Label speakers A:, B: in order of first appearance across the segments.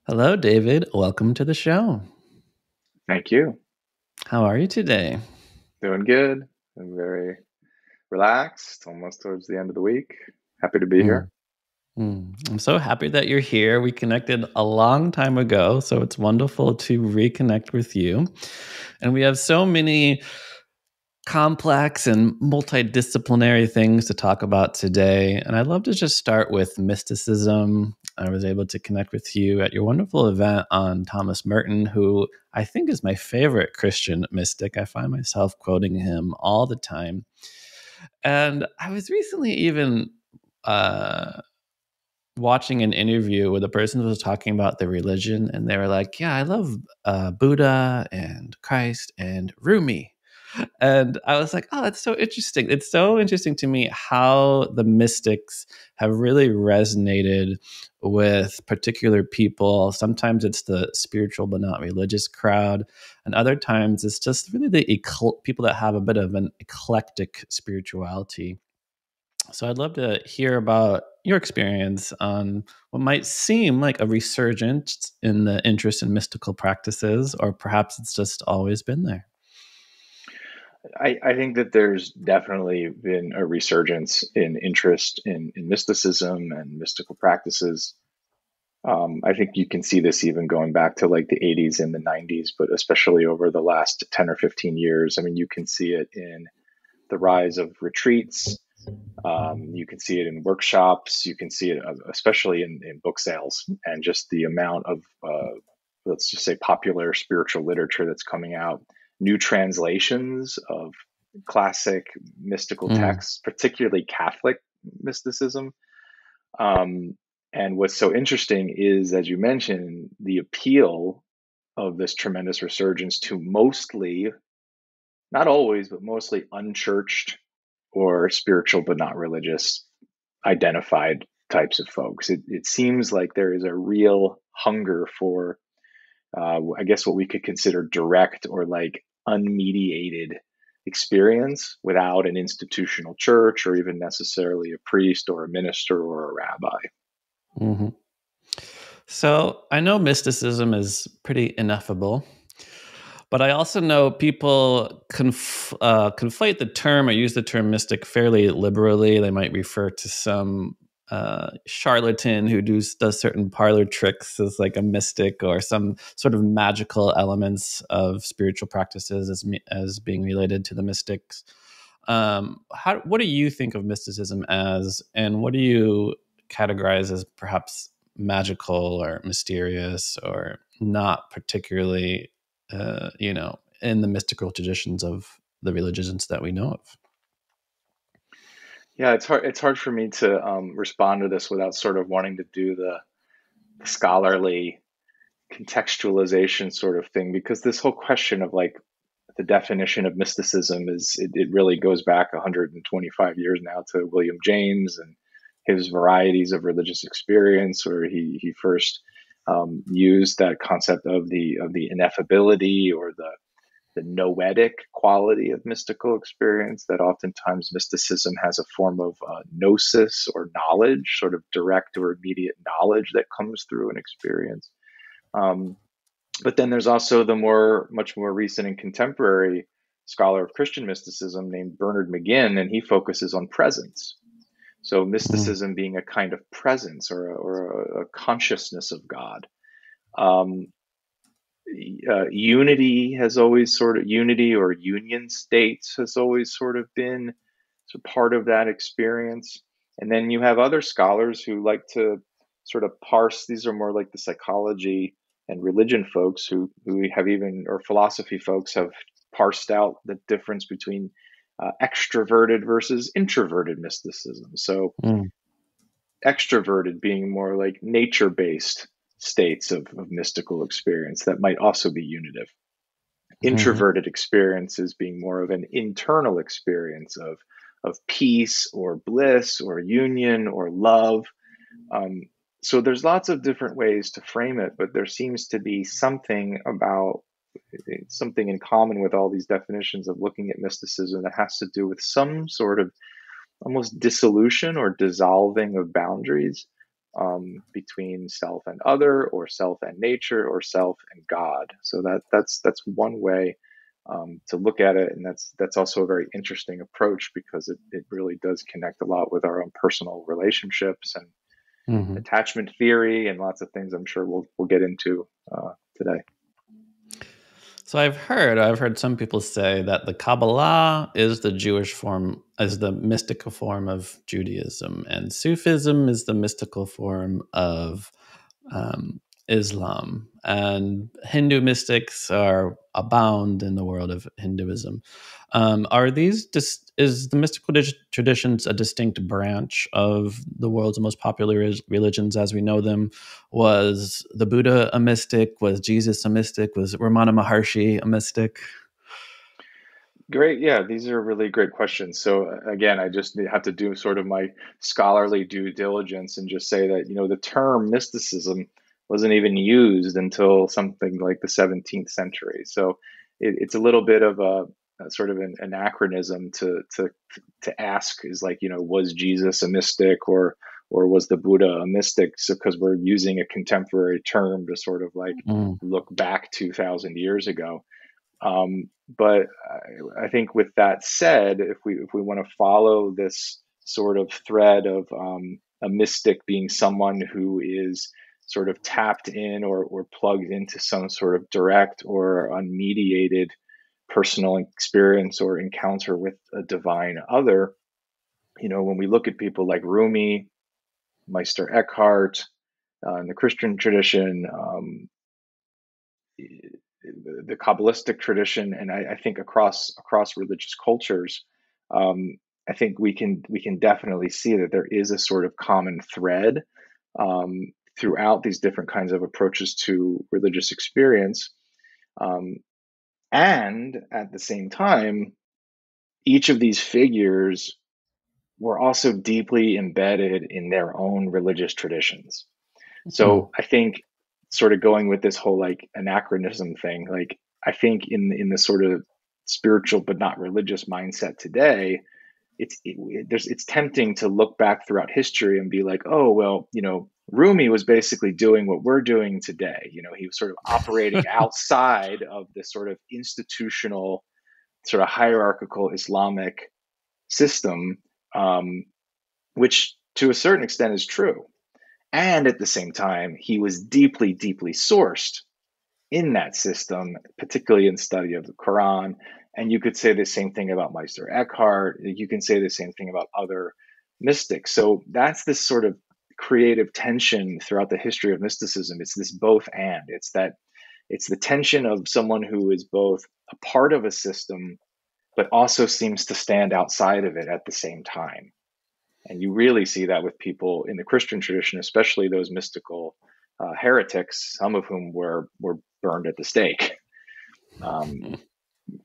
A: Hello, David. Welcome to the show.
B: Thank you.
A: How are you today?
B: Doing good. I'm very relaxed, almost towards the end of the week. Happy to be
A: Mm,
B: here.
A: I'm so happy that you're here. We connected a long time ago, so it's wonderful to reconnect with you. And we have so many complex and multidisciplinary things to talk about today. And I'd love to just start with mysticism. I was able to connect with you at your wonderful event on Thomas Merton, who I think is my favorite Christian mystic. I find myself quoting him all the time. And I was recently even uh, watching an interview where the person was talking about their religion, and they were like, "Yeah, I love Buddha and Christ and Rumi." And I was like, "Oh, that's so interesting." It's so interesting to me how the mystics have really resonated with particular people. Sometimes it's the spiritual but not religious crowd, and other times it's just really the people that have a bit of an eclectic spirituality. So I'd love to hear about your experience on what might seem like a resurgence in the interest in mystical practices, or perhaps it's just always been there.
B: I think that there's definitely been a resurgence in interest in mysticism and mystical practices. I think you can see this even going back to like the 80s and the 90s, but especially over the last 10 or 15 years. I mean, you can see it in the rise of retreats. You can see it in workshops. You can see it especially in book sales and just the amount of, let's just say, popular spiritual literature that's coming out, new translations of classic mystical
A: Mm,
B: texts, particularly Catholic mysticism. Um, and what's so interesting is, as you mentioned, the appeal of this tremendous resurgence to mostly, not always, but mostly unchurched or spiritual but not religious identified types of folks. It seems like there is a real hunger for, I guess, what we could consider direct or like unmediated experience without an institutional church or even necessarily a priest or a minister or a rabbi.
A: hmm So I know mysticism is pretty ineffable, but I also know people conflate the term or use the term mystic fairly liberally. They might refer to some charlatan who does certain parlor tricks as like a mystic, or some sort of magical elements of spiritual practices as being related to the mystics. What do you think of mysticism as, and what do you categorize as perhaps magical or mysterious or not particularly, in the mystical traditions of the religions that we know of?
B: Yeah, it's hard. It's hard for me to respond to this without sort of wanting to do the scholarly contextualization sort of thing, because this whole question of like the definition of mysticism it really goes back 125 years now to William James and his varieties of religious experience, where he first used that concept of the ineffability or the noetic quality of mystical experience, that oftentimes mysticism has a form of gnosis or knowledge, sort of direct or immediate knowledge that comes through an experience. Um, but then there's also the much more recent and contemporary scholar of Christian mysticism named Bernard McGinn, and he focuses on presence. So
A: Mm,
B: mysticism being a kind of presence or a consciousness of God. Um, Unity has always sort of unity or union states has always sort of been part of that experience. And then you have other scholars who like to sort of parse, these are more like the psychology and religion folks who have even, or philosophy folks have parsed out the difference between extroverted versus introverted mysticism. So
A: mm,
B: extroverted being more like nature based states of mystical experience that might also be unitive.
A: mhm,
B: Introverted experiences being more of an internal experience of peace or bliss or union or love. Um, so there's lots of different ways to frame it, but there seems to be something in common with all these definitions of looking at mysticism that has to do with some sort of almost dissolution or dissolving of boundaries, between self and other, or self and nature, or self and God. So that's one way to look at it, and that's also a very interesting approach, because it really does connect a lot with our own personal relationships and
A: Mhm.
B: attachment theory and lots of things I'm sure we'll get into today.
A: So I've heard some people say that the Kabbalah is the Jewish form, is the mystical form of Judaism, and Sufism is the mystical form of um, Islam, and Hindu mystics are abound in the world of Hinduism. Are these is the mystical traditions a distinct branch of the world's most popular religions as we know them? Was the Buddha a mystic? Was Jesus a mystic? Was Ramana Maharshi a mystic?
B: Great. Yeah, these are really great questions. So again, I just have to do sort of my scholarly due diligence and just say that, the term mysticism wasn't even used until something like the 17th century. So it's a little bit of a sort of an anachronism to ask, is like, was Jesus a mystic, or was the Buddha a mystic? So because we're using a contemporary term to sort of like
A: Mm,
B: look back 2,000 years ago. But I think with that said, if we want to follow this sort of thread of a mystic being someone who is sort of tapped in, or plugged into some sort of direct or unmediated personal experience or encounter with a divine other, when we look at people like Rumi, Meister Eckhart, in the Christian tradition, the Kabbalistic tradition, and I think across religious cultures, I think we can definitely see that there is a sort of common thread throughout these different kinds of approaches to religious experience, um, and at the same time, each of these figures were also deeply embedded in their own religious traditions.
A: mm,
B: So I think, sort of going with this whole like anachronism thing, like I think in the sort of spiritual but not religious mindset today, it's tempting to look back throughout history and be like, oh well, Rumi was basically doing what we're doing today. He was sort of operating outside of this sort of institutional, sort of hierarchical Islamic system, um, which to a certain extent is true. And at the same time, he was deeply, deeply sourced in that system, particularly in study of the Quran. And you could say the same thing about Meister Eckhart. You can say the same thing about other mystics. So that's this sort of creative tension throughout the history of mysticism. It's this both and. It's the tension of someone who is both a part of a system, but also seems to stand outside of it at the same time. And you really see that with people in the Christian tradition, especially those mystical heretics, some of whom were burned at the stake, um,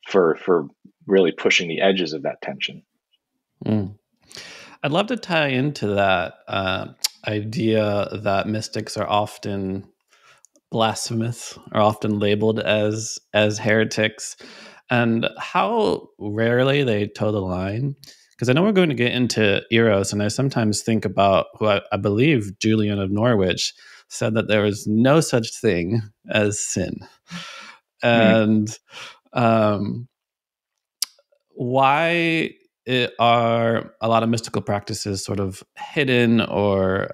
B: for really pushing the edges of that tension.
A: mm. I'd love to tie into that idea that mystics are often blasphemous, are often labeled as heretics, and how rarely they toe the line. Because I know we're going to get into eros, and I sometimes think about who I believe Julian of Norwich said that there is no such thing as sin,
B: Mm.
A: and um, why are a lot of mystical practices sort of hidden or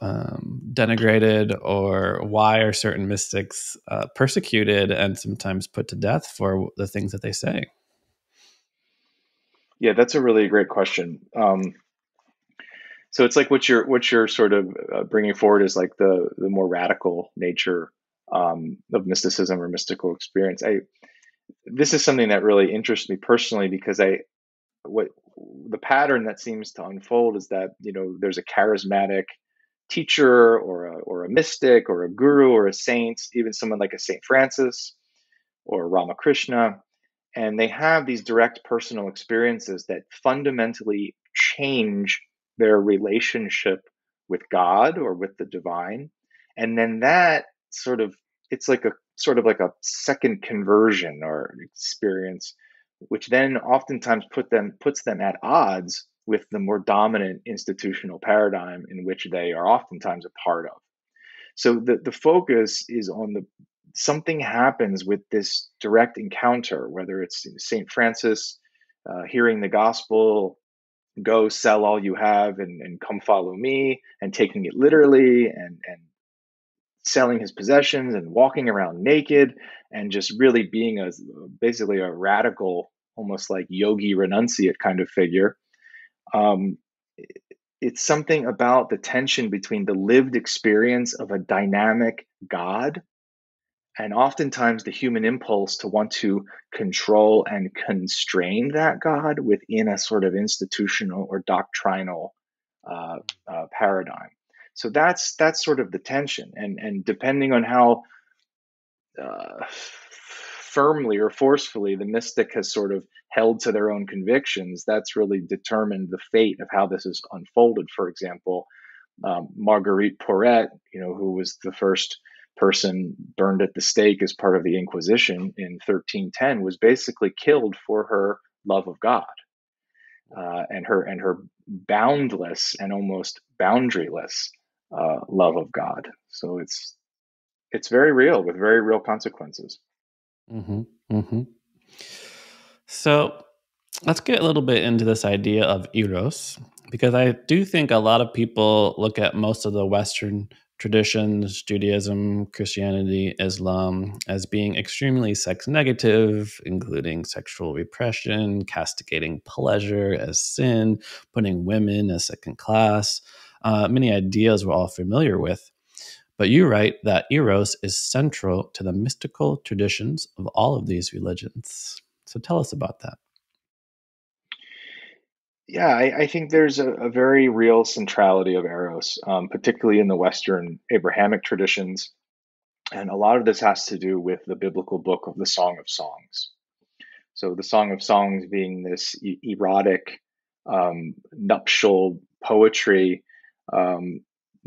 A: denigrated, or why are certain mystics persecuted and sometimes put to death for the things that they say?
B: Yeah, that's a really great question. So it's like what you're sort of bringing forward is like the more radical nature of mysticism or mystical experience. This is something that really interests me personally, because what the pattern that seems to unfold is that there's a charismatic teacher, or a mystic, or a guru, or a saint, even someone like a Saint Francis or Ramakrishna, and they have these direct personal experiences that fundamentally change their relationship with God or with the divine. And then that sort of, it's like a sort of like a second conversion or experience, which then oftentimes puts them at odds with the more dominant institutional paradigm in which they are oftentimes a part of. So the focus is on the something happens with this direct encounter, whether it's St. Francis hearing the gospel, go sell all you have and come follow me, and taking it literally, and selling his possessions and walking around naked, and just really being basically a radical, almost like yogi renunciate kind of figure. Um, it's something about the tension between the lived experience of a dynamic God and oftentimes the human impulse to want to control and constrain that God within a sort of institutional or doctrinal paradigm. So that's sort of the tension, and depending on how firmly or forcefully the mystic has sort of held to their own convictions, that's really determined the fate of how this is unfolded. For example, Marguerite Porete, who was the first person burned at the stake as part of the Inquisition in 1310, was basically killed for her love of God and her boundless and almost boundaryless love of God. So it's very real, with very real consequences.
A: Mm-hmm. Mm-hmm. So let's get a little bit into this idea of eros, because I do think a lot of people look at most of the Western traditions, Judaism, Christianity, Islam, as being extremely sex negative, including sexual repression, castigating pleasure as sin, putting women as second class. Many ideas we're all familiar with. But you write that eros is central to the mystical traditions of all of these religions. So tell us about that.
B: Yeah, I think there's a very real centrality of eros, particularly in the Western Abrahamic traditions. And a lot of this has to do with the biblical book of the Song of Songs. So the Song of Songs being this erotic, nuptial poetry um,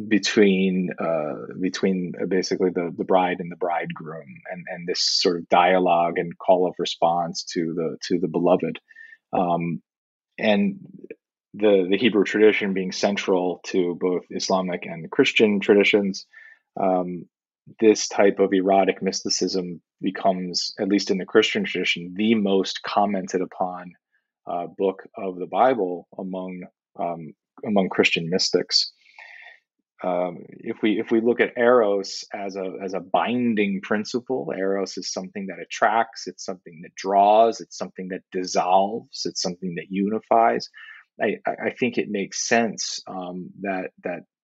B: between basically the bride and the bridegroom, and this sort of dialogue and call of response to the beloved. Um, and the Hebrew tradition being central to both Islamic and Christian traditions, um, this type of erotic mysticism becomes, at least in the Christian tradition, the most commented upon book of the Bible among Christian mystics. If we look at eros as a binding principle, eros is something that attracts, it's something that draws, it's something that dissolves, it's something that unifies. I think it makes sense that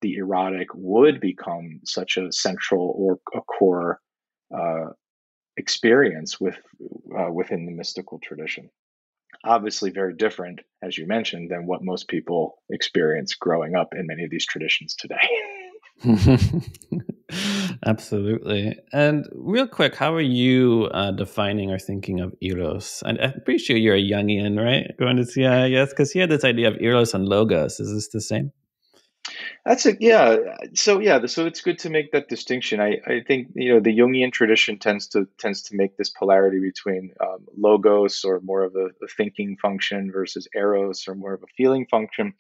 B: the erotic would become such a central or a core uh, experience within the mystical tradition. Obviously, very different, as you mentioned, than what most people experience growing up in many of these traditions today.
A: Absolutely. And real quick, how are you defining or thinking of eros? And I'm pretty sure you're a Jungian, right? Going to CIIS, because he had this idea of eros and logos. Is this the same?
B: That's a yeah. So it's good to make that distinction. I think the Jungian tradition tends to make this polarity between logos, or more of a thinking function, versus eros, or more of a feeling function.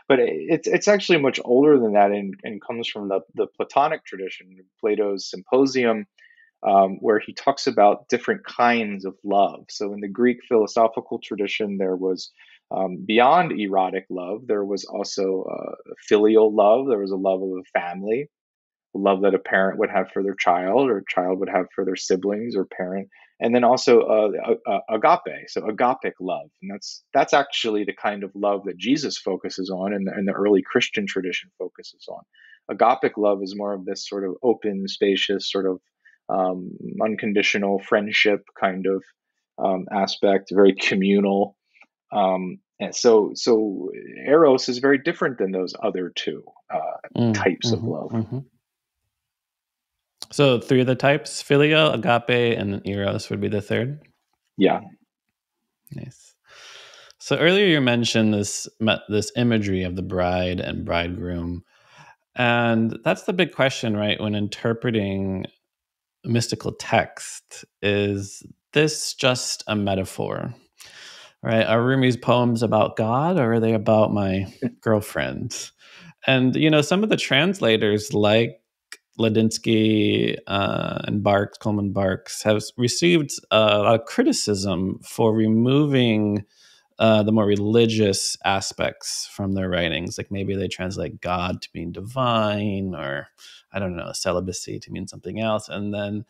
B: But it's actually much older than that, and comes from the Platonic tradition, Plato's Symposium, where he talks about different kinds of love. So in the Greek philosophical tradition, there was beyond erotic love, there was also filial love. There was a love of a family, a love that a parent would have for their child, or a child would have for their siblings or parent, and then also agape, so agapic love, and that's actually the kind of love that Jesus focuses on, and the early Christian tradition focuses on. Agapic love is more of this sort of open, spacious, sort of unconditional friendship kind of aspect, very communal. And so eros is very different than those other two types of love.
A: Mm-hmm. So three of the types: filial, agape, and then eros would be the third.
B: Yeah.
A: Nice. So earlier you mentioned this imagery of the bride and bridegroom, and that's the big question, right? When interpreting mystical text, is this just a metaphor? right? Are Rumi's poems about God, or are they about my girlfriend? And some of the translators, like Ladinsky and Barks, Coleman Barks, have received a lot of criticism for removing the more religious aspects from their writings. Like maybe they translate God to mean divine, or I don't know, celibacy to mean something else. And then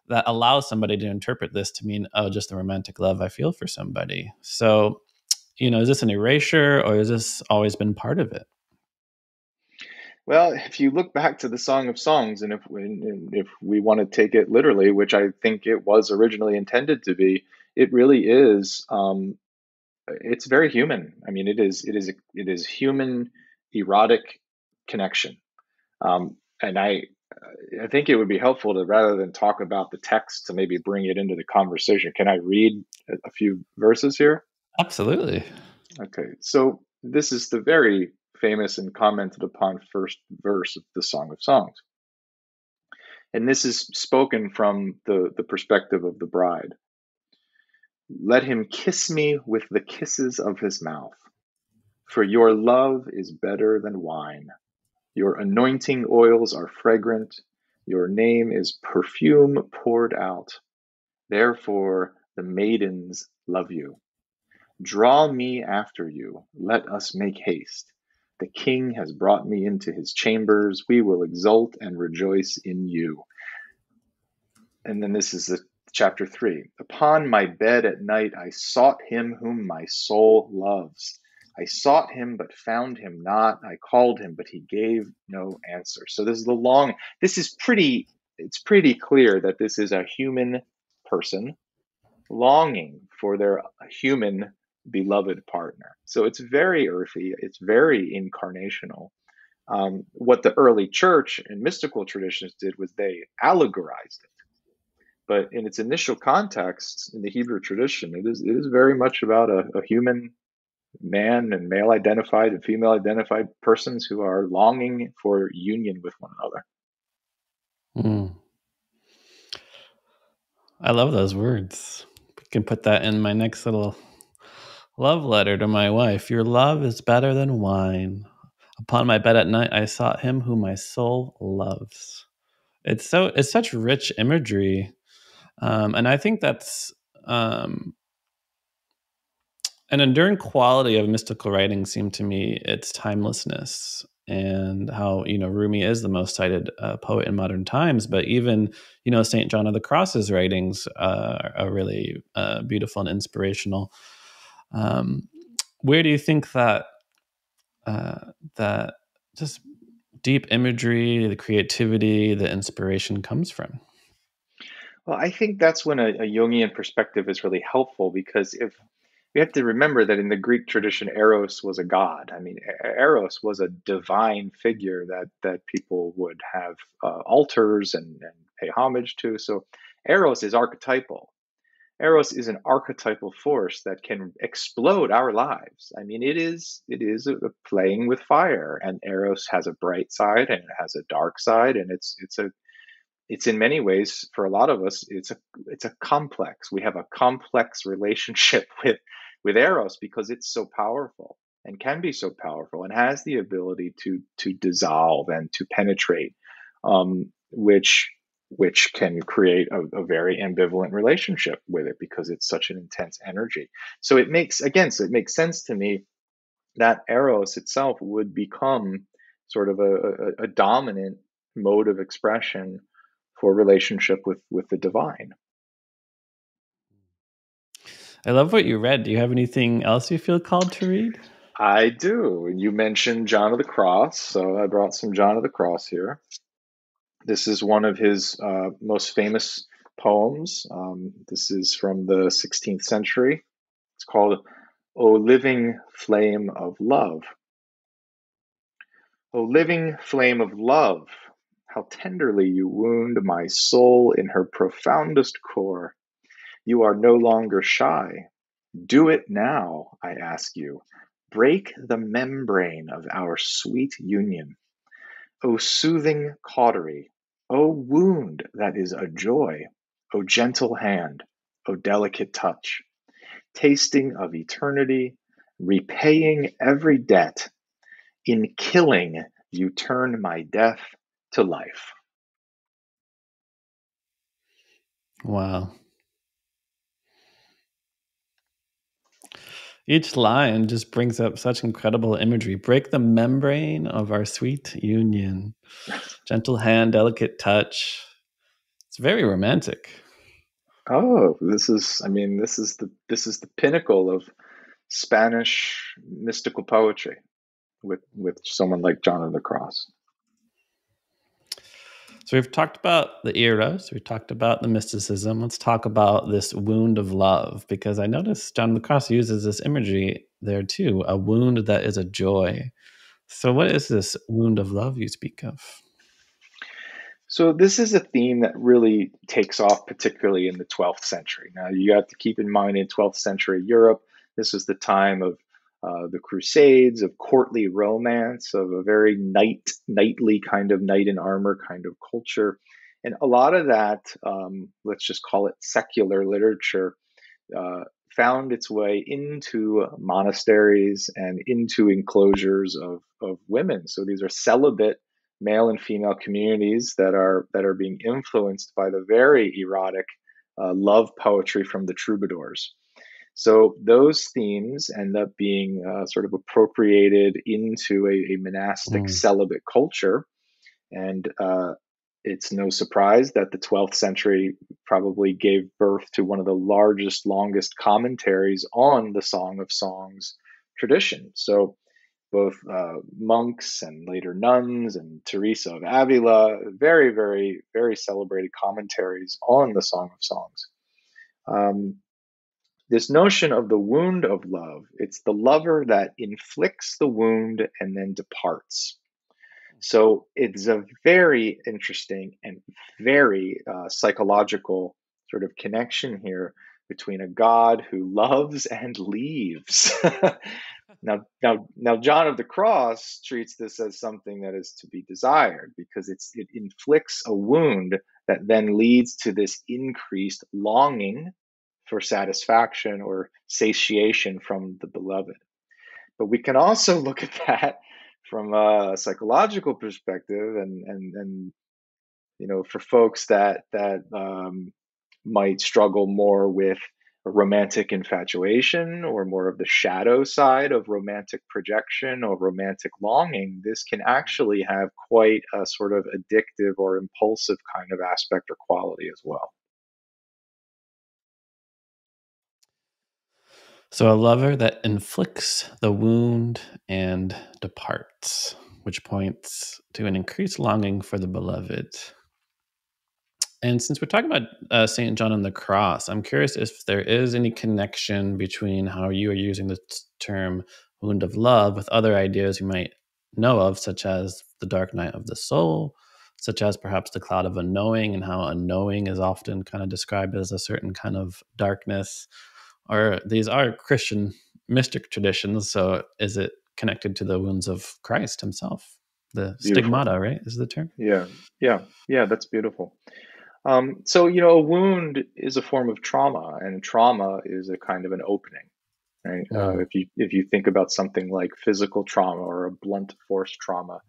A: that allows somebody to interpret this to mean, oh, just the romantic love I feel for somebody. So, is this an erasure, or has this always been part of it?
B: Well, if you look back to the Song of Songs, and if we want to take it literally, which I think it was originally intended to be, it really is. It's very human. I mean, it is human erotic connection. And I think it would be helpful to, rather than talk about the text, to maybe bring it into the conversation. Can I read a few verses here?
A: Absolutely.
B: Okay, so this is the very famous and commented upon first verse of the Song of Songs. And this is spoken from the perspective of the bride. Let him kiss me with the kisses of his mouth, for your love is better than wine. Your anointing oils are fragrant. Your name is perfume poured out. Therefore, the maidens love you. Draw me after you. Let us make haste. The king has brought me into his chambers. We will exult and rejoice in you. And then this is the chapter 3. Upon my bed at night, I sought him whom my soul loves. I sought him, but found him not. I called him, but he gave no answer. So it's pretty clear that this is a human person longing for their human beloved partner. So it's very earthy, it's very incarnational. What the early church and mystical traditions did was they allegorized it. But in its initial context, in the Hebrew tradition, it is very much about a human man and male identified and female identified persons who are longing for union with one another.
A: Mm. I love those words. We can put that in my next little love letter to my wife. Your love is better than wine. Upon my bed at night, I sought him whom my soul loves. It's such rich imagery, and I think that's an enduring quality of mystical writing. Seemed to me its timelessness, and how Rumi is the most cited poet in modern times. But even Saint John of the Cross's writings are really beautiful and inspirational. Um, where do you think that just deep imagery, the creativity, the inspiration comes from?
B: Well, I think that's when a Jungian perspective is really helpful, because if we have to remember that in the Greek tradition, Eros was a god. I mean, Eros was a divine figure that people would have altars and pay homage to. So Eros is archetypal. Eros is an archetypal force that can explode our lives. I mean, it is a playing with fire, and Eros has a bright side and it has a dark side, and it's in many ways, for a lot of us, it's a complex. We have a complex relationship with Eros, because it's so powerful and can be so powerful and has the ability to dissolve and to penetrate, which can create a very ambivalent relationship with it, because it's such an intense energy. So it makes sense to me that Eros itself would become sort of a dominant mode of expression for relationship with the divine.
A: I love what you read. Do you have anything else you feel called to read?
B: I do. You mentioned John of the Cross, so I brought some John of the Cross here. This is one of his most famous poems. This is from the 16th century. It's called O Living Flame of Love. O living flame of love, how tenderly you wound my soul in her profoundest core. You are no longer shy. Do it now, I ask you. Break the membrane of our sweet union. O soothing cautery, O wound that is a joy, O gentle hand, O delicate touch. tasting of eternity, repaying every debt. In killing, you turn my death to life.
A: Wow. Each line just brings up such incredible imagery. Break the membrane of our sweet union. Gentle hand, delicate touch. It's very romantic.
B: Oh, this is the pinnacle of Spanish mystical poetry with someone like John of the Cross.
A: So we've talked about the eros, we've talked about the mysticism. Let's talk about this wound of love, because I noticed John of the Cross uses this imagery there too, a wound that is a joy. So what is this wound of love you speak of?
B: So this is a theme that really takes off, particularly in the 12th century. Now you have to keep in mind in 12th century Europe, this was the time of the Crusades, of courtly romance, of a very knightly kind of knight in armor kind of culture. And a lot of that, let's just call it secular literature, uh, found its way into monasteries and into enclosures of women. So these are celibate male and female communities that are being influenced by the very erotic love poetry from the troubadours. So those themes end up being sort of appropriated into a monastic
A: Mm.
B: celibate culture, and it's no surprise that the 12th century probably gave birth to one of the largest, longest commentaries on the Song of Songs tradition. So both monks and later nuns and Teresa of Avila, very, very, very celebrated commentaries on the Song of Songs. Um, this notion of the wound of love, it's the lover that inflicts the wound and then departs. So it's a very interesting and very psychological sort of connection here between a God who loves and leaves. Now, John of the Cross treats this as something that is to be desired because it inflicts a wound that then leads to this increased longing for satisfaction or satiation from the beloved. But we can also look at that from a psychological perspective, and for folks that might struggle more with a romantic infatuation or more of the shadow side of romantic projection or romantic longing, this can actually have quite a sort of addictive or impulsive kind of aspect or quality as well.
A: So a lover that inflicts the wound and departs, which points to an increased longing for the beloved. And since we're talking about St. John on the Cross, I'm curious if there is any connection between how you are using the term wound of love with other ideas you might know of, such as the dark night of the soul, such as perhaps the cloud of unknowing, and how unknowing is often kind of described as a certain kind of darkness. Or these are Christian mystic traditions, so is it connected to the wounds of Christ himself? The
B: Beautiful.
A: stigmata, right, is the term?
B: Yeah, yeah, yeah, that's beautiful. So, a wound is a form of trauma, and trauma is a kind of an opening, right?
A: Mm.
B: If you think about something like physical trauma or a blunt force trauma,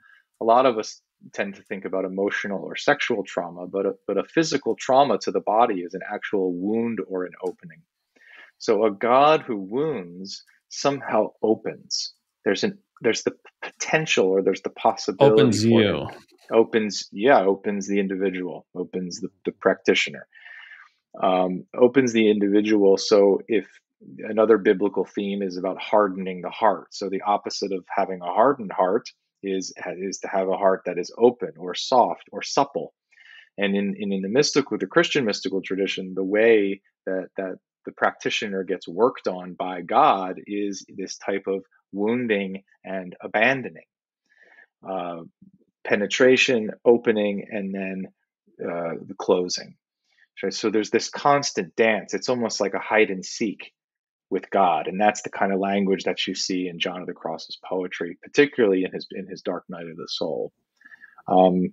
B: a lot of us tend to think about emotional or sexual trauma, but a physical trauma to the body is an actual wound or an opening. So a God who wounds somehow opens. There's the potential or there's the possibility
A: Opens
B: for him.
A: you.
B: Opens the individual, opens the practitioner, opens the individual. So if another biblical theme is about hardening the heart, so the opposite of having a hardened heart is to have a heart that is open or soft or supple. And in the mystical, the Christian mystical tradition, the way that the practitioner gets worked on by God is this type of wounding and abandoning, uh, penetration, opening, and then the closing. Okay, so there's this constant dance. It's almost like a hide and seek with God, and that's the kind of language that you see in John of the Cross's poetry, particularly in his Dark Night of the Soul. Um,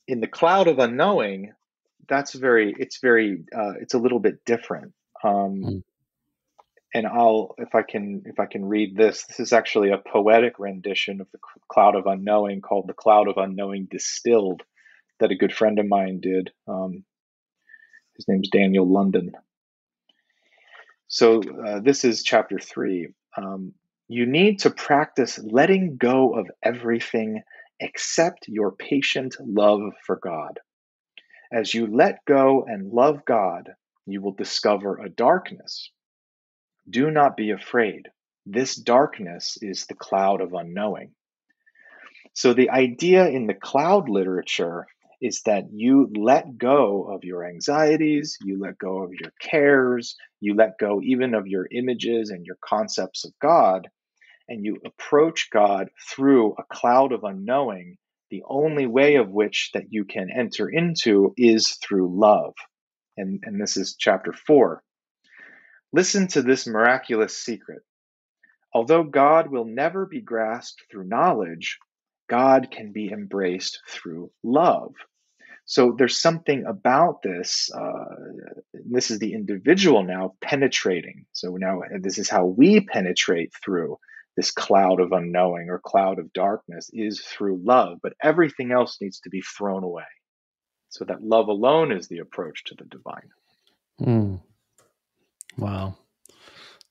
B: in the Cloud of Unknowing, it's a little bit different.
A: Mm.
B: And if I can read this. This is actually a poetic rendition of the Cloud of Unknowing, called "The Cloud of Unknowing Distilled," that a good friend of mine did. His name's Daniel London. So this is chapter 3. You need to practice letting go of everything except your patient love for God. As you let go and love God, you will discover a darkness. Do not be afraid. This darkness is the cloud of unknowing. So the idea in the cloud literature is that you let go of your anxieties, you let go of your cares, you let go even of your images and your concepts of God, and you approach God through a cloud of unknowing, the only way of which that you can enter into is through love. And this is chapter 4. Listen to this miraculous secret. Although God will never be grasped through knowledge, God can be embraced through love. So there's something about this. This is the individual now penetrating. So now this is how we penetrate through this cloud of unknowing or cloud of darkness, is through love. But everything else needs to be thrown away. So that love alone is the approach to the divine.
A: Mm. Wow.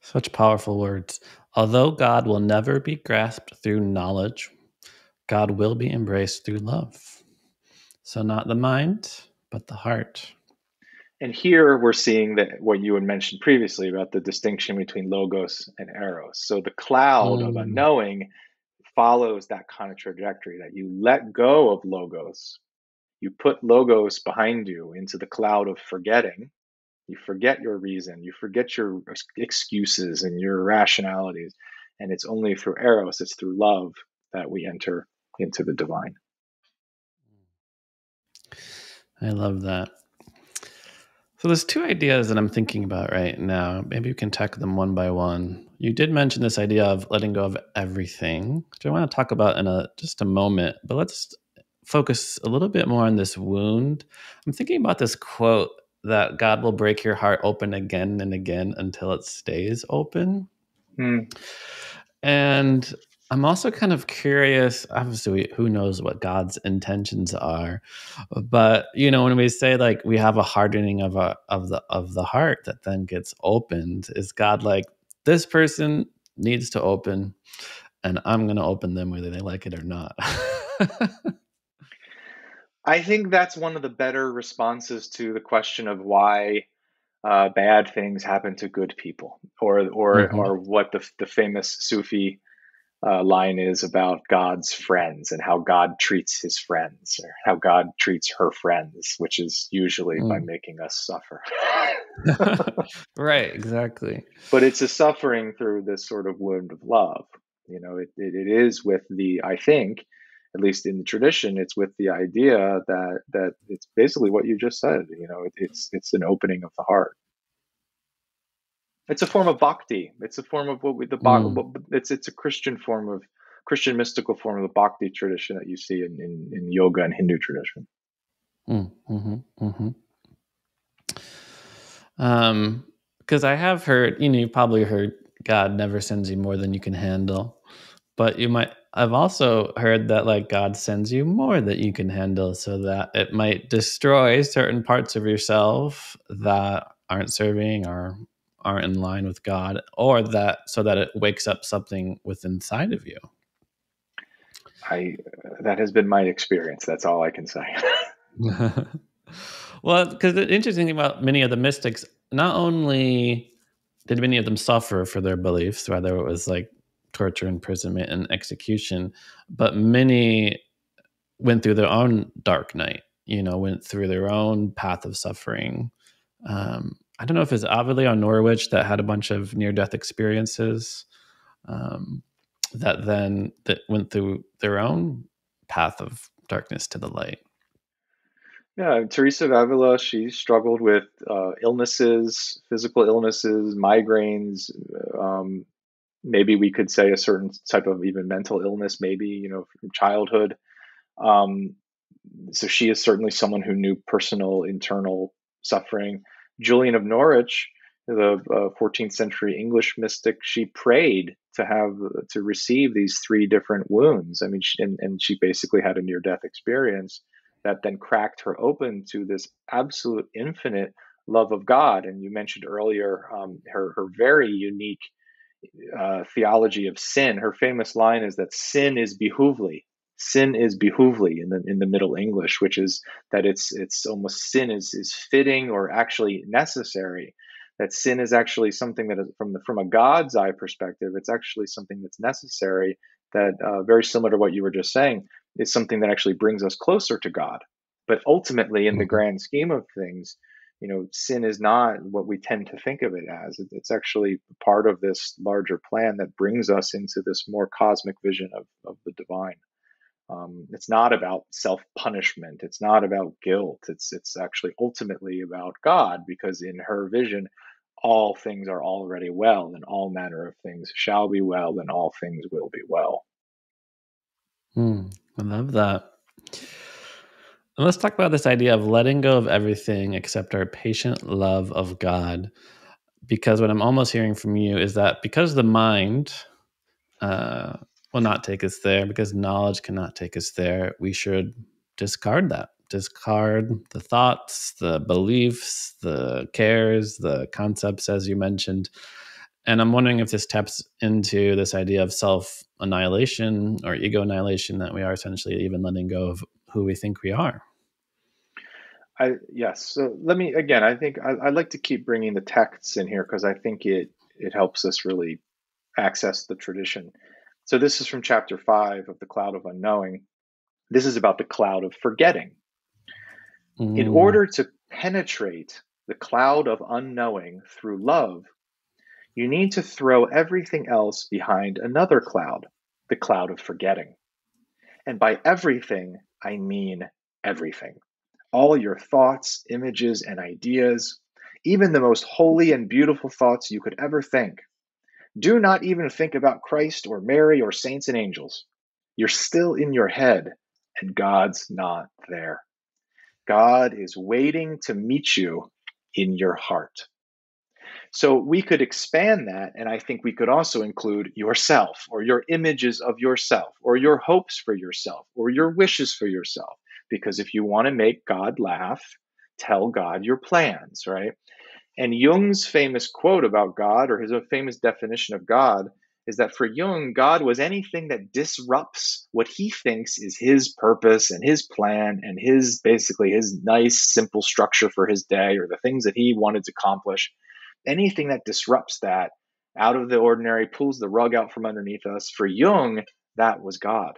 A: Such powerful words. Although God will never be grasped through knowledge, God will be embraced through love. So not the mind, but the heart.
B: And here we're seeing that what you had mentioned previously about the distinction between logos and eros. So the cloud of
A: Mm.
B: unknowing follows that kind of trajectory, that you let go of logos. You put logos behind you into the cloud of forgetting. You forget your reason. You forget your excuses and your rationalities. And it's only through eros, it's through love, that we enter into the divine.
A: I love that. So there's two ideas that I'm thinking about right now. Maybe we can tackle them one by one. You did mention this idea of letting go of everything, which I want to talk about in just a moment. But let's focus a little bit more on this wound. I'm thinking about this quote that God will break your heart open again and again until it stays open.
B: Hmm.
A: And I'm also kind of curious. Obviously, who knows what God's intentions are, but when we say like we have a hardening of the heart that then gets opened, is God like, this person needs to open, and I'm going to open them whether they like it or not?
B: I think that's one of the better responses to the question of why bad things happen to good people, or what the famous Sufi line is about God's friends and how God treats his friends, or how God treats her friends, which is usually by making us suffer.
A: Right, exactly.
B: But it's a suffering through this sort of wound of love. It is with I think, at least in the tradition, it's with the idea that it's basically what you just said. It's an opening of the heart. It's a form of bhakti. It's a form of it's a Christian mystical form of the bhakti tradition that you see in yoga and Hindu tradition.
A: Because I have heard, you've probably heard God never sends you more than you can handle. But I've also heard that like God sends you more that you can handle, so that it might destroy certain parts of yourself that aren't serving or aren't in line with God, or so that it wakes up something within inside of you.
B: That has been my experience. That's all I can say.
A: Well, because the interesting thing about many of the mystics, not only did many of them suffer for their beliefs, whether it was like torture, imprisonment, and execution, but many went through their own dark night, went through their own path of suffering. I don't know if it's Avila or Norwich that had a bunch of near-death experiences, that went through their own path of darkness to the light.
B: Yeah, Teresa of Avila, she struggled with illnesses, physical illnesses, migraines. Maybe we could say a certain type of even mental illness, maybe, from childhood. So she is certainly someone who knew personal, internal suffering. Julian of Norwich the 14th century English mystic, she prayed to receive these three different wounds. I mean, and she basically had a near-death experience that then cracked her open to this absolute infinite love of God. And you mentioned earlier her very unique theology of sin. Her famous line is that sin is behoovely. Sin is behoovely in the Middle English, which is that it's almost sin is fitting or actually necessary. That sin is actually something that is from a God's eye perspective, it's actually something that's necessary. That very similar to what you were just saying, is something that actually brings us closer to God. But ultimately, in the
A: Mhm.
B: grand scheme of things, sin is not what we tend to think of it as. It's actually part of this larger plan that brings us into this more cosmic vision of the divine. It's not about self-punishment. It's not about guilt. It's actually ultimately about God, because in her vision, all things are already well, and all manner of things shall be well, and all things will be well.
A: I love that. And let's talk about this idea of letting go of everything except our patient love of God. Because what I'm almost hearing from you is that because the mind uh, will not take us there, because knowledge cannot take us there, we should discard that. Discard the thoughts, the beliefs, the cares, the concepts, as you mentioned. And I'm wondering if this taps into this idea of self annihilation or ego annihilation, that we are essentially even letting go of who we think we are.
B: Yes. So let me again. I think I like to keep bringing the texts in here because I think it helps us really access the tradition. So this is from chapter 5 of the Cloud of Unknowing. This is about the cloud of forgetting. In
A: Mm,
B: order to penetrate the cloud of unknowing through love, you need to throw everything else behind another cloud, the cloud of forgetting. And by everything, I mean everything. All your thoughts, images, and ideas, even the most holy and beautiful thoughts you could ever think. Do not even think about Christ or Mary or saints and angels. You're still in your head, and God's not there. God is waiting to meet you in your heart. So we could expand that, and I think we could also include yourself, or your images of yourself, or your hopes for yourself, or your wishes for yourself. Because if you want to make God laugh, tell God your plans, right? And Jung's famous quote about God, or his famous definition of God, is that for Jung, God was anything that disrupts what he thinks is his purpose and his plan and his basically his nice, simple structure for his day, or the things that he wanted to accomplish. Anything that disrupts that out of the ordinary, pulls the rug out from underneath us. For Jung, that was God.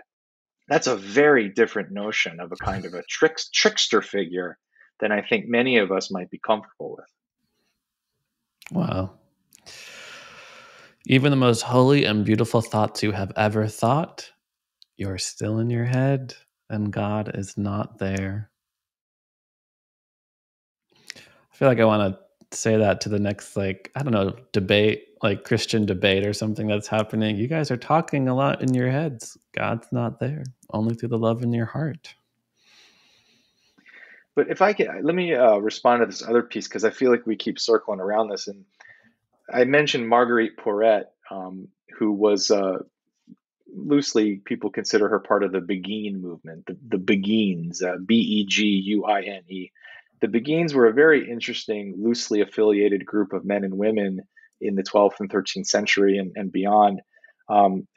B: That's a very different notion of a kind of a trickster figure than I think many of us might be comfortable with.
A: wow. Even the most holy and beautiful thoughts you have ever thought, you're still in your head, and God is not there. I feel like I want to say that to the next, like, I don't know, debate, like Christian debate or something that's happening. You guys are talking a lot in your heads. God's not there, only through the love in your heart.
B: But if I can, let me respond to this other piece because I feel like we keep circling around this. And I mentioned Marguerite Porete, who was loosely people consider her part of the Beguine movement, the Beguines, Beguine. The Beguines were a very interesting, loosely affiliated group of men and women in the 12th and 13th century and beyond,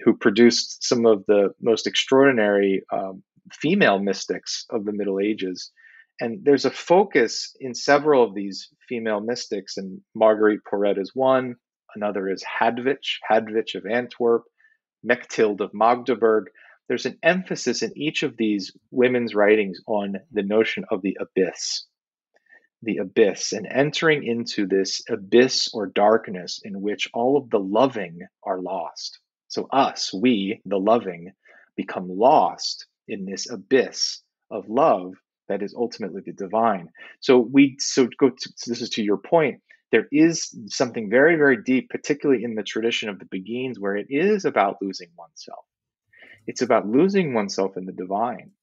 B: who produced some of the most extraordinary female mystics of the Middle Ages. And there's a focus in several of these female mystics, and Marguerite Porete is one. Another is Hadvich of Antwerp, Mechthild of Magdeburg. There's an emphasis in each of these women's writings on the notion of the abyss, and entering into this abyss or darkness in which all of the loving are lost. So, we, the loving, become lost in this abyss of love that is ultimately the divine. So this is to your point. There is something very, very deep, particularly in the tradition of the Beguines, where it is about losing oneself. It's about losing oneself in the divine.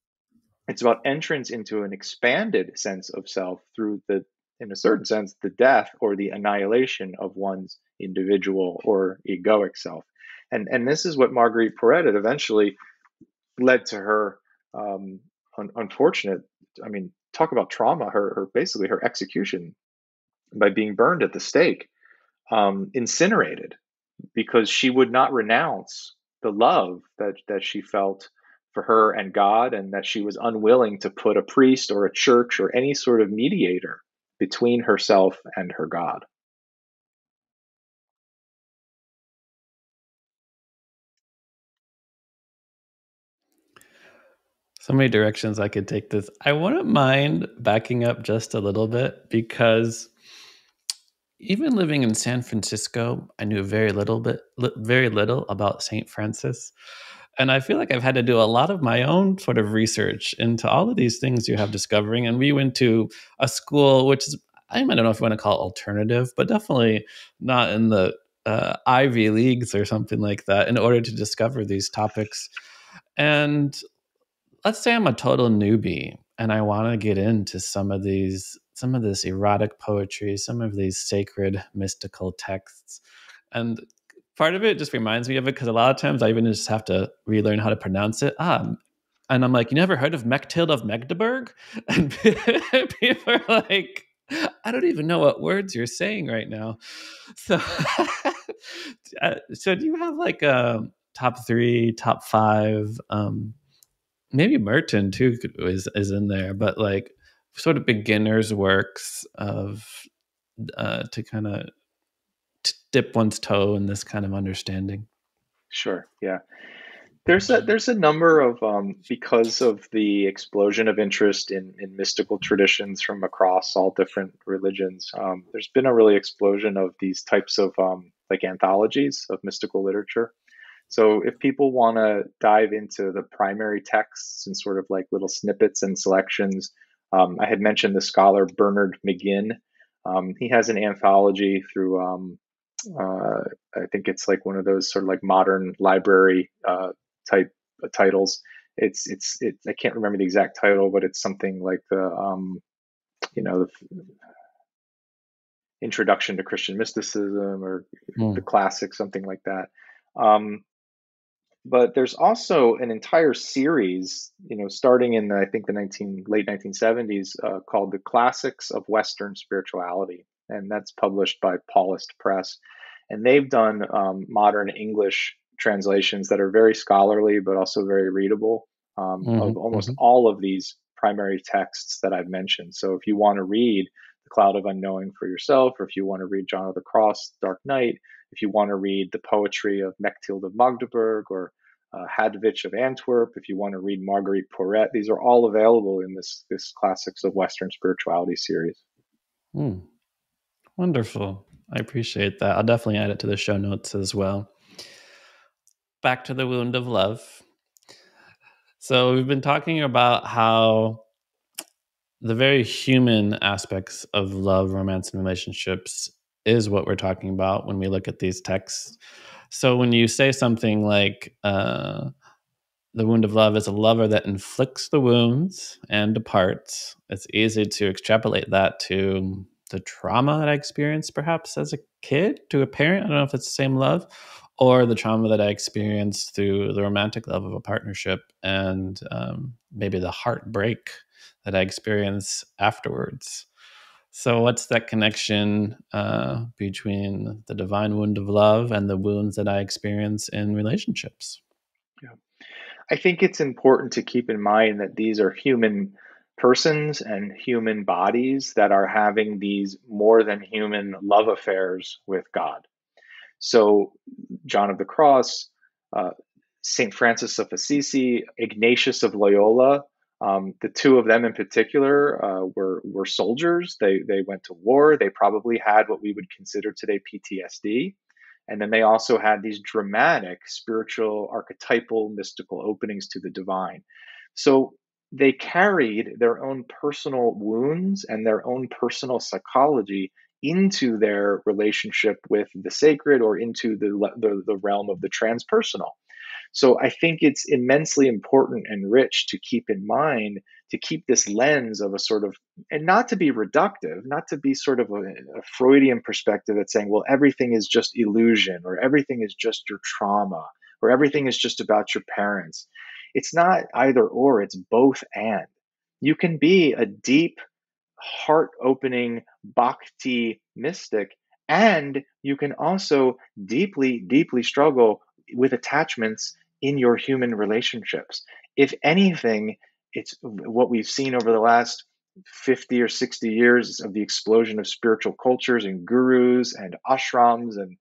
B: It's about entrance into an expanded sense of self through the in a certain sense, the death or the annihilation of one's individual or egoic self. And this is what Marguerite Porete eventually led to her unfortunate, I mean, talk about trauma, her basically her execution by being burned at the stake, incinerated, because she would not renounce the love that she felt for her and God, and that she was unwilling to put a priest or a church or any sort of mediator between herself and her God.
A: So many directions I could take this. I wouldn't mind backing up just a little bit, because even living in San Francisco, I knew very little about Saint Francis. And I feel like I've had to do a lot of my own sort of research into all of these things you have discovering. And we went to a school, which is, I don't know if you want to call it alternative, but definitely not in the Ivy Leagues or something like that, in order to discover these topics. And let's say I'm a total newbie and I want to get into some of this erotic poetry, some of these sacred mystical texts. And part of it just reminds me of it, because a lot of times I even just have to relearn how to pronounce it. And I'm like, you never heard of Mechthild of Magdeburg? And people are like, I don't even know what words you're saying right now. So, so do you have like a top three, top five? Maybe Merton too is in there, but like sort of beginners works of to kind of dip one's toe in this kind of understanding.
B: Sure, yeah. There's a number of because of the explosion of interest in mystical traditions from across all different religions. There's been a really explosion of these types of like anthologies of mystical literature. So if people want to dive into the primary texts and sort of like little snippets and selections, I had mentioned the scholar Bernard McGinn. He has an anthology through, I think it's like one of those sort of like modern library type titles. I can't remember the exact title, but it's something like the Introduction to Christian Mysticism, or the
A: Mm.
B: Classic, something like that. But there's also an entire series, starting in I think the late 1970s, called the Classics of Western Spirituality, and that's published by Paulist Press. And they've done modern English translations that are very scholarly, but also very readable, of
A: Mm-hmm,
B: almost
A: mm-hmm.
B: all of these primary texts that I've mentioned. So if you want to read The Cloud of Unknowing for yourself, or if you want to read John of the Cross, Dark Night, if you want to read the poetry of Mechthild of Magdeburg, or Hadvich of Antwerp, if you want to read Marguerite Porete, these are all available in this Classics of Western Spirituality series.
A: Mm. Wonderful. I appreciate that. I'll definitely add it to the show notes as well. Back to the wound of love. So we've been talking about how the very human aspects of love, romance, and relationships is what we're talking about when we look at these texts. So when you say something like, the wound of love is a lover that inflicts the wounds and departs, it's easy to extrapolate that to the trauma that I experienced perhaps as a kid to a parent. I don't know if it's the same love, or the trauma that I experienced through the romantic love of a partnership, and maybe the heartbreak that I experience afterwards. So, what's that connection between the divine wound of love and the wounds that I experience in relationships?
B: Yeah. I think it's important to keep in mind that these are human persons and human bodies that are having these more than human love affairs with God. So, John of the Cross, uh, St. Francis of Assisi, Ignatius of Loyola, the two of them in particular were soldiers. They went to war. They probably had what we would consider today PTSD. And then they also had these dramatic spiritual, archetypal, mystical openings to the divine. So they carried their own personal wounds and their own personal psychology into their relationship with the sacred, or into the realm of the transpersonal. So I think it's immensely important and rich to keep in mind to keep this lens of a sort of, and not to be reductive, not to be sort of a Freudian perspective that's saying, well, everything is just illusion, or everything is just your trauma, or everything is just about your parents. It's not either or, it's both and. You can be a deep, heart opening bhakti mystic, and you can also deeply, deeply struggle with attachments in your human relationships. If anything, it's what we've seen over the last 50 or 60 years of the explosion of spiritual cultures and gurus and ashrams. And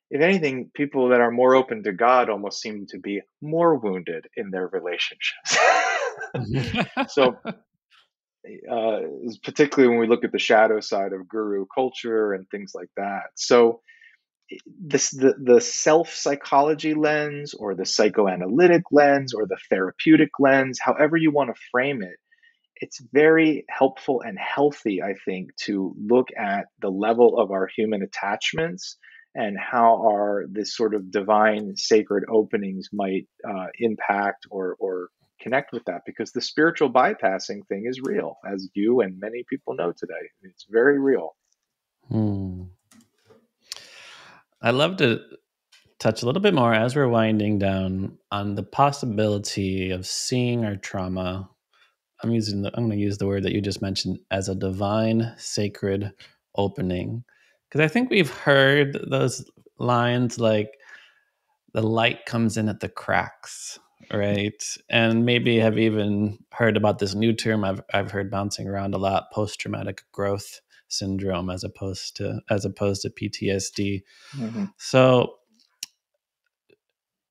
B: if anything, people that are more open to God almost seem to be more wounded in their relationships. So, particularly when we look at the shadow side of guru culture and things like that. So, the self psychology lens, or the psychoanalytic lens, or the therapeutic lens, however you want to frame it, it's very helpful and healthy, I think, to look at the level of our human attachments and how our this sort of divine sacred openings might impact or connect with that, because the spiritual bypassing thing is real, as you and many people know today. It's very real.
A: I'd love to touch a little bit more as we're winding down on the possibility of seeing our trauma. I'm going to use the word that you just mentioned, as a divine sacred opening, because I think we've heard those lines like the light comes in at the cracks, right? And maybe have even heard about this new term I've heard bouncing around a lot, post-traumatic growth syndrome, as opposed to PTSD.
B: Mm-hmm.
A: So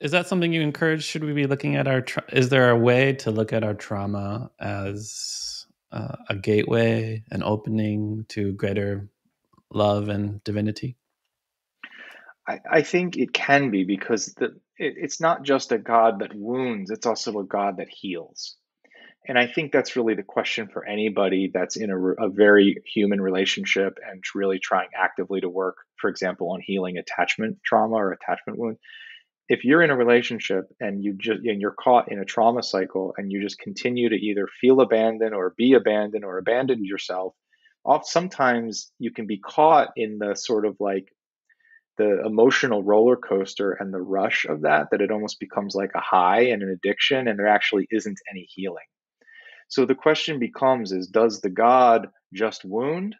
A: is that something you encourage? Should we be looking at is there a way to look at our trauma as a gateway, an opening to greater love and divinity?
B: I think it can be, because it's not just a God that wounds, it's also a God that heals. And I think that's really the question for anybody that's in a very human relationship and really trying actively to work, for example, on healing attachment trauma or attachment wound. If you're in a relationship and you're caught in a trauma cycle, and you just continue to either feel abandoned or be abandoned or abandon yourself, sometimes you can be caught in the sort of like the emotional roller coaster and the rush of that it almost becomes like a high and an addiction, and there actually isn't any healing. So the question becomes, does the God just wound?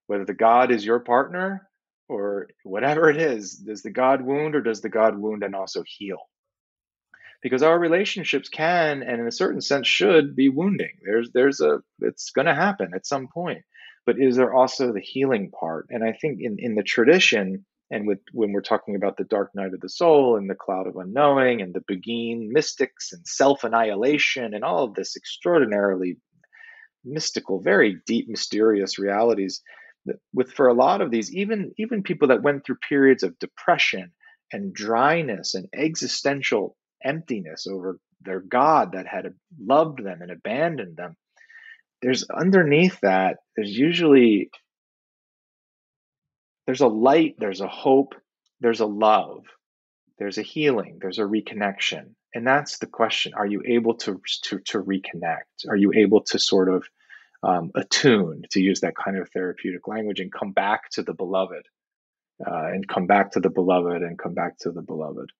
B: Whether the God is your partner or whatever it is, does the God wound, or does the God wound and also heal? Because our relationships can, and in a certain sense should, be wounding. It's going to happen at some point. But is there also the healing part? And I think in the tradition, and when we're talking about the dark night of the soul and the cloud of unknowing and the Beguine mystics and self-annihilation and all of this extraordinarily mystical, very deep, mysterious realities, for a lot of these, even people that went through periods of depression and dryness and existential emptiness over their God that had loved them and abandoned them, there's underneath that, there's a light, there's a hope, there's a love, there's a healing, there's a reconnection. And that's the question. Are you able to reconnect? Are you able to sort of attune, to use that kind of therapeutic language, and come back to the beloved, and come back to the beloved, and come back to the beloved?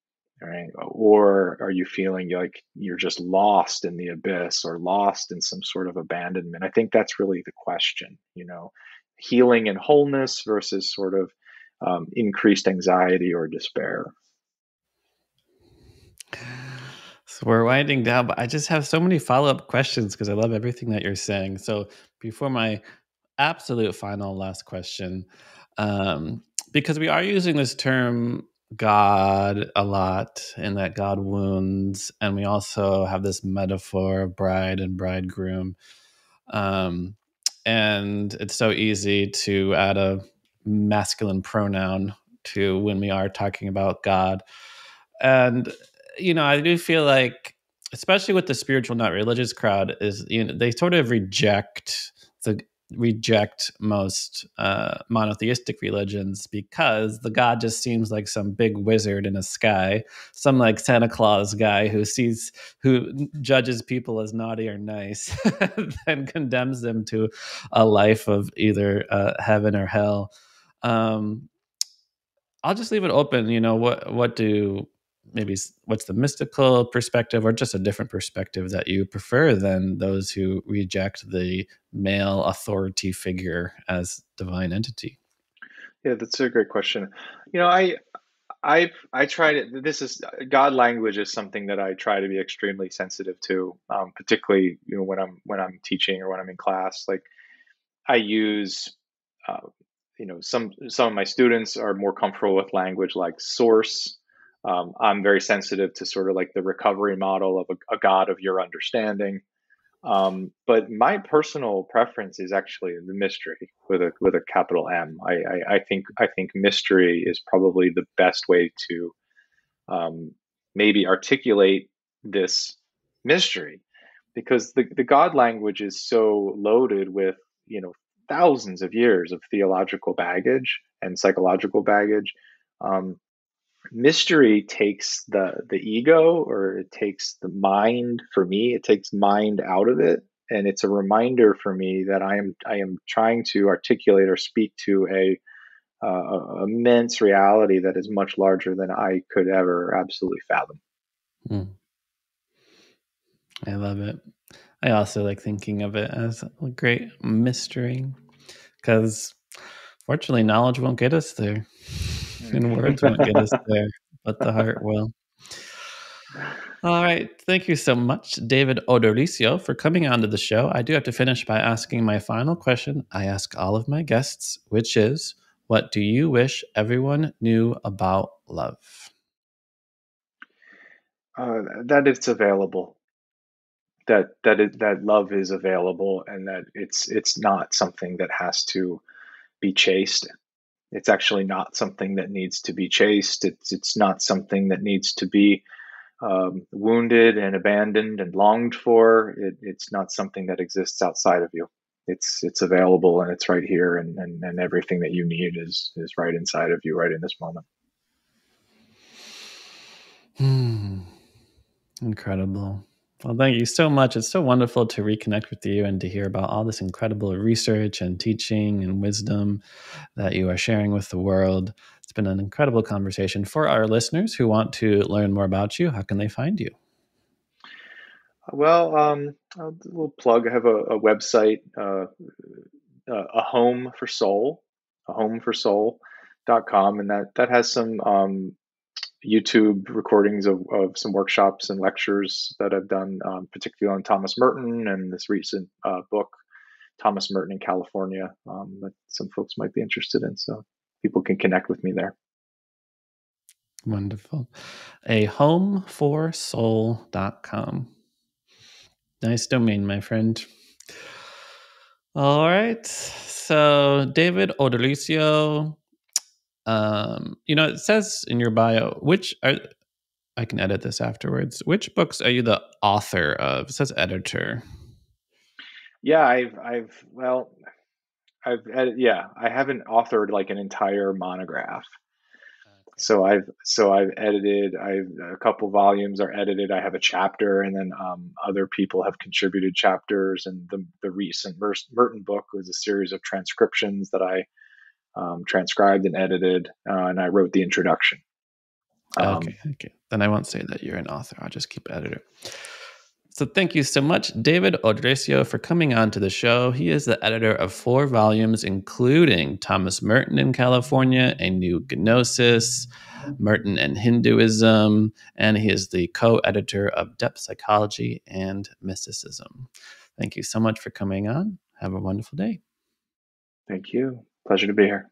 B: Right? Or are you feeling like you're just lost in the abyss, or lost in some sort of abandonment? I think that's really the question, healing and wholeness versus sort of increased anxiety or despair.
A: So we're winding down, but I just have so many follow-up questions because I love everything that you're saying. So before my absolute final last question, because we are using this term God a lot, and that God wounds, and we also have this metaphor of bride and bridegroom, and it's so easy to add a masculine pronoun to when we are talking about God. And I do feel like, especially with the spiritual, not religious crowd, is they sort of reject reject most monotheistic religions because the god just seems like some big wizard in the sky, some like Santa Claus guy who judges people as naughty or nice, and condemns them to a life of either heaven or hell. Um, I'll just leave it open. What do maybe what's the mystical perspective or just a different perspective that you prefer than those who reject the male authority figure as divine entity?
B: Yeah, that's a great question. You know, I try to. This is God language is something that I try to be extremely sensitive to, particularly when I'm teaching or when I'm in class. Like I use, uh, some of my students are more comfortable with language like source. I'm very sensitive to sort of like the recovery model of a God of your understanding. But my personal preference is actually the mystery with a capital M. I think mystery is probably the best way to maybe articulate this mystery, because the God language is so loaded with thousands of years of theological baggage and psychological baggage. Um, Mystery takes the ego, or it takes the mind. For me, it takes mind out of it, and it's a reminder for me that I am trying to articulate or speak to a immense reality that is much larger than I could ever absolutely fathom.
A: Hmm. I love it. I also like thinking of it as a great mystery because fortunately, knowledge won't get us there, and words won't get us there, but the heart will. All right. Thank you so much, David Odorisio, for coming onto the show. I do have to finish by asking my final question I ask all of my guests, which is, what do you wish everyone knew about love?
B: That it's available, that love is available, and that it's not something that has to be chased. It's actually not something that needs to be chased. It's not something that needs to be wounded and abandoned and longed for. It's not something that exists outside of you. It's available, and it's right here, and everything that you need is right inside of you right in this moment.
A: Hmm. Incredible. Well, thank you so much. It's so wonderful to reconnect with you and to hear about all this incredible research and teaching and wisdom that you are sharing with the world. It's been an incredible conversation. For our listeners who want to learn more about you, how can they find you?
B: Well, a little plug. I have a website, a home for soul, a home for soul.com, and that has some YouTube recordings of some workshops and lectures that I've done, particularly on Thomas Merton and this recent book, Thomas Merton in California, that some folks might be interested in. So people can connect with me there.
A: Wonderful. A homeforsoul.com. Nice domain, my friend. All right. So, David Odorisio, it says in your bio, I can edit this afterwards. Which books are you the author of? It says editor.
B: Yeah, yeah, I haven't authored like an entire monograph.
A: Okay.
B: So I've edited. I've a couple volumes are edited. I have a chapter, and then other people have contributed chapters. And the recent Merton book was a series of transcriptions that I transcribed and edited, and I wrote the introduction. Um,
A: Okay. Then I won't say that you're an author. I'll just keep editor. So thank you so much, David Odorisio, for coming on to the show. He is the editor of 4 volumes, including Thomas Merton in California, A New Gnosis, Merton and Hinduism, and he is the co-editor of Depth Psychology and Mysticism. Thank you so much for coming on. Have a wonderful day.
B: Thank you. Pleasure to be here.